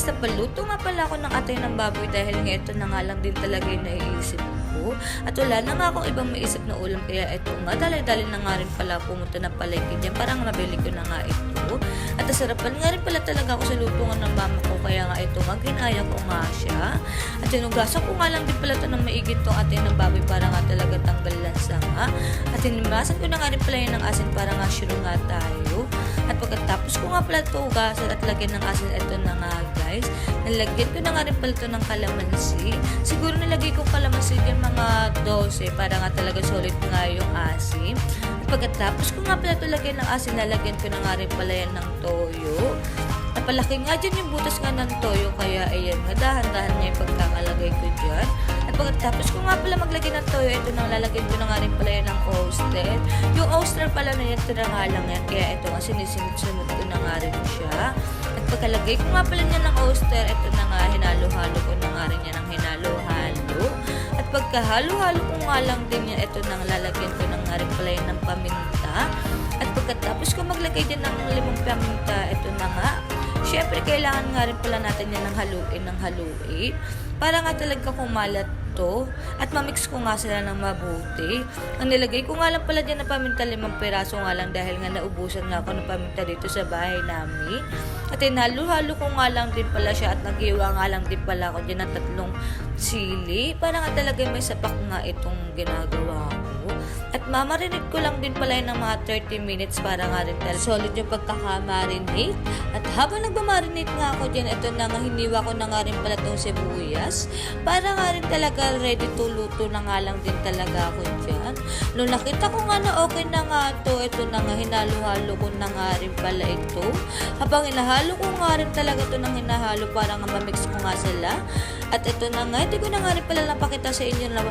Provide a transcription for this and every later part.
napaluto nga pala ako ng atay ng baboy dahil nga ito na nga lang din talaga yung naiisip ko. At wala na nga akong ibang maisip na ulam kaya ito nga, dali-dali na nga rin pala pumunta ng palengke dyan. Parang mabili ko na nga ito. At nasarapan nga rin pala talaga ako sa lutungan ng mama ko kaya nga ito nga, ginaya ko nga siya. At sinugasan ko nga lang din pala ito ng maigit tong atay ng baboy para nga talaga tanggal lansa nga. At hinimasan ko na nga rin pala yun ng asin para nga sure nga tayo. At pagkatapos ko nga pala ito hugasan at lagyan ng asin, ito na nga guys. Nalagyan ko na nga rin pala ito ng kalamansi. Siguro nilagay ko kalamansi dyan mga 12 para nga talaga solid nga yung asin. At pagkatapos ko nga pala ito lagyan ng asin, nalagyan ko na nga rin pala yan ng toyo. Napalaki nga dyan yung butas nga ng toyo kaya ayan nga, dahan-dahan niya yung pagkakalagay ko dyan. At pagkatapos ko nga pala maglagay ng toyo, ito nang lalagyan ko na nga rin pala yan ng oyster. Yung oyster pala na yan, tira nga lang yan, kaya ito nga sinisimot-simot ko na nga rin siya. At pagkalagay ko nga pala niya ng oyster, ito na nga, hinalo-halo ko na nga rin yan ng hinalo-halo. At pagkahalo-halo ko nga lang din yan, ito nang lalagyan ko na nga rin pala yan ng paminta. At pagkatapos ko maglagay din ng limang paminta, ito na nga. Siyempre, kailangan nga rin pala natin yan ng haluin para nga talaga kumalat to at mamix ko nga sila ng mabuti. Ang nilagay ko nga lang pala dyan na paminta, 5 piraso nga lang dahil nga naubusan nga ako ng paminta dito sa bahay namin. At hinalo-halo ko nga lang din pala siya at naghiwa nga lang din pala ako dyan ng 3 sili para nga talaga may sapak nga itong ginagawa ko. At mamarinig ko lang din pala yun ng mga 30 minutes para nga rin talaga solid yung pagkakamarinate. At habang nagmamarinate nga ako dyan, ito na nga, hiniwa ko na nga rin pala itong sibuyas para nga rin talaga ready to luto na nga lang din talaga ako dyan. Nung nakita ko nga na okay na nga ito na nga, hinalo-halo ko na nga rin pala ito. Habang hinahalo ko nga rin talaga ito ng hinahalo para nga mamix ko nga sila. At ito na nga, hindi ko na nga rin pala napakita sa inyo na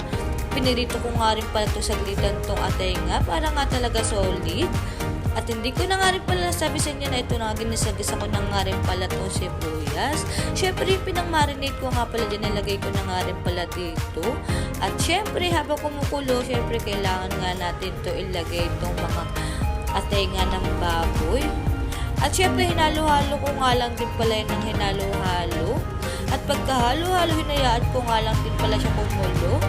pinirito ko nga rin pala ito saglitan itong atay nga para nga talaga solid. At hindi ko na nga rin pala nasabi sa inyo na ito na ginisagis ako na nga rin pala itong sibuyas. Syempre, pinang-marinate ko nga pala dyan, nilagay ko na nga rin pala dito. At syempre, habang kumukulo, syempre, kailangan nga natin ito ilagay itong mga atay nga ng baboy. At syempre, hinalo-halo ko nga lang din pala yun ng hinalo-halo. At pagkahalo-halo, hinayaan ko nga lang din pala siya kumulo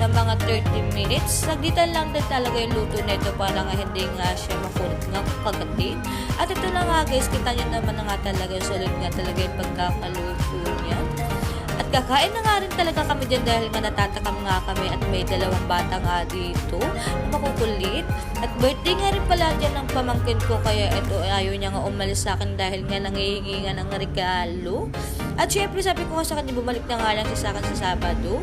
ng mga 30 minutes. Saglitan lang din talaga yung luto na ito para nga hindi nga siya makunat nga kagatin. At ito na nga guys, kita nyo naman na nga talaga, solid nga talaga yung pagkakaluto niya. At kakain na nga rin talaga kami dyan dahil nga natatakam nga kami at may 2 bata nga dito makukulit. At birthday nga rin pala dyan ng pamangkin ko kaya ito ayaw niya nga umalis sa akin dahil nga nangihingi nga ng regalo. At syempre sabi ko nga sa kanya, bumalik na nga lang siya sa akin sa Sabado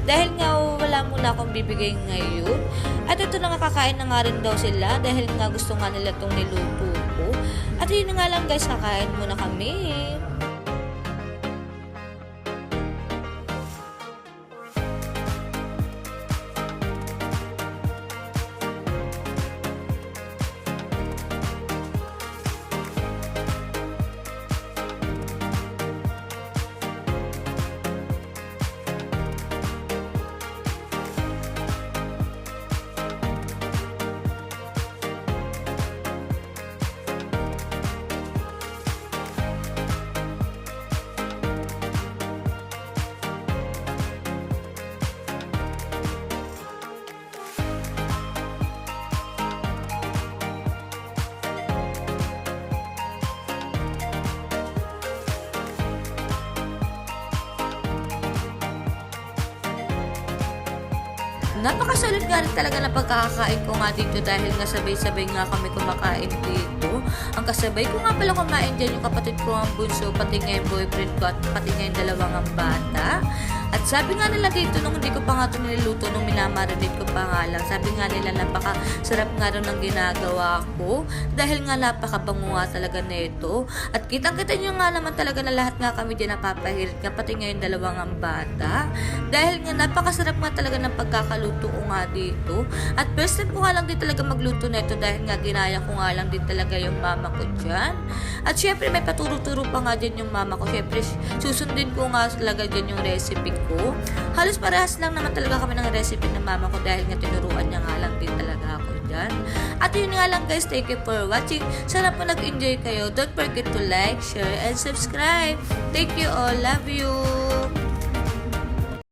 dahil nga wala muna akong bibigay ngayon. At ito na nga, kakain na nga rin daw sila dahil nga gusto nga nila itong niluto ko. At yun na nga lang guys, kakain muna kami. Napakasolid nga rin talaga na pagkakakain ko nga dito dahil nga sabay-sabay nga kami kumakain dito. Ang kasabay ko nga pala kumain dyan yung kapatid ko ang bunso, pati nga yung boyfriend ko at pati nga yung 2 ang bata. At sabi nga nila dito nung hindi ko pa nga ito nililuto, nung minamarinate ko pa nga lang, sabi nga nila napakasarap nga rin ng ginagawa ko dahil nga napakabango nga talaga nito. At kitang-kita nyo nga naman talaga na lahat nga kami dyan napapahirit nga, pati nga yung 2 ang bata. Dahil nga napakasarap nga talaga ng pagkakaluto ko nga dito. At first time ko nga lang din talaga magluto na ito dahil nga ginaya ko nga lang din talaga yung mama ko dyan. At syempre may paturo-turo pa nga dyan yung mama ko. Syempre susundin ko nga talaga dyan yung recipe ko. Halos parehas lang naman talaga kami ng recipe ng mama ko dahil nga tinuruan niya nga lang din talaga ako dyan. At yun nga lang guys, thank you for watching. Sana po nag-enjoy kayo. Don't forget to like, share, and subscribe. Thank you all. Love you.